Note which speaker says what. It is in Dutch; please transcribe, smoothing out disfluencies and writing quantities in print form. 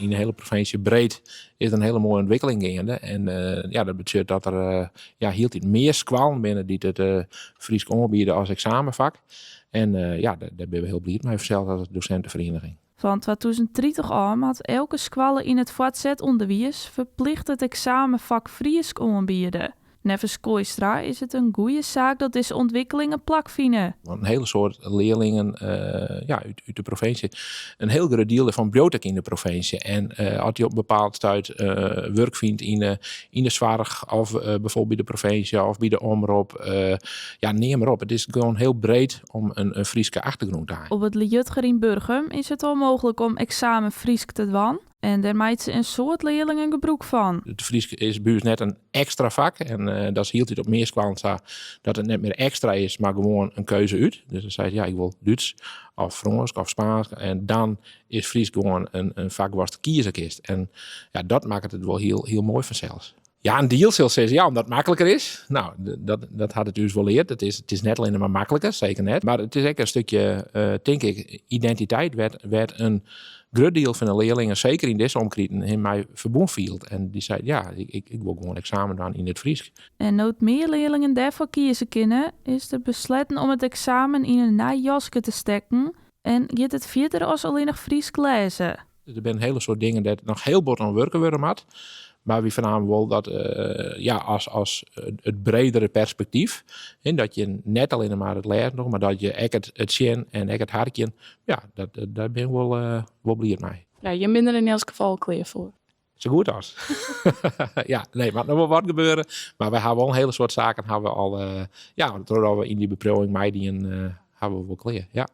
Speaker 1: in de hele provincie breed is er een hele mooie ontwikkeling gaande. En dat betekent dat er hield iets meer squalen binnen die het Fries aanbieden als examenvak. En daar ben we heel blij mee, zelfs als docentenvereniging.
Speaker 2: Van 2030 aan had elke school in het voortzet onderwijs verplicht het examenvak Fries aanbieden. Nevens Kooistra is het een goede zaak dat deze ontwikkelingen plak vinden.
Speaker 1: Een hele soort leerlingen uit de provincie. Een heel groot deel van brood in de provincie. En als je op een bepaald tijd werk vindt in de zorg of bijvoorbeeld bij de provincie of bij de omroep. Neem maar op. Het is gewoon heel breed om een Frieske achtergrond te hebben.
Speaker 2: Op het Liutger in Burgum is het al mogelijk om examen Friesk te doen. En daar maakt ze een soort leerlingen gebruik van.
Speaker 1: Het Fries is bij ons net een extra vak. En dat hield het op meer kwam dat het net meer extra is, maar gewoon een keuze uit. Dus dan zei je, ik wil Duits of Frans of Spaans. En dan is Fries gewoon een vak waar je kiezen kiest. En dat maakt het wel heel mooi vanzelfs. Ja, een deal zal zeggen, omdat het makkelijker is. Nou, dat had het dus wel leerd. Het is net alleen maar makkelijker, zeker net. Maar het is ook een stukje, denk ik, identiteit werd een groot deel van de leerlingen, zeker in deze omkrieten, in mij verbonden viel. En die zei, ik wil gewoon examen doen in het Fries.
Speaker 2: En nooit meer leerlingen daarvoor kiezen kunnen, is er besloten om het examen in een najaske te steken en gaat het verder als alleen nog Fries lezen.
Speaker 1: Er zijn een hele soort dingen dat nog heel bot aan werken worden moet. Maar we vernamen wel dat als het bredere perspectief, en dat je net alleen maar het leert nog, maar dat je ook het zien en ook het hartje, daar ben ik wel blij mee.
Speaker 3: Ja, je bent er in elk geval klaar voor.
Speaker 1: Zo goed als. Maar er moet wat gebeuren. Maar we hebben wel een hele soort zaken, hebben we al, doordat we in die beproeving meidien, hebben we wel klaar. Ja.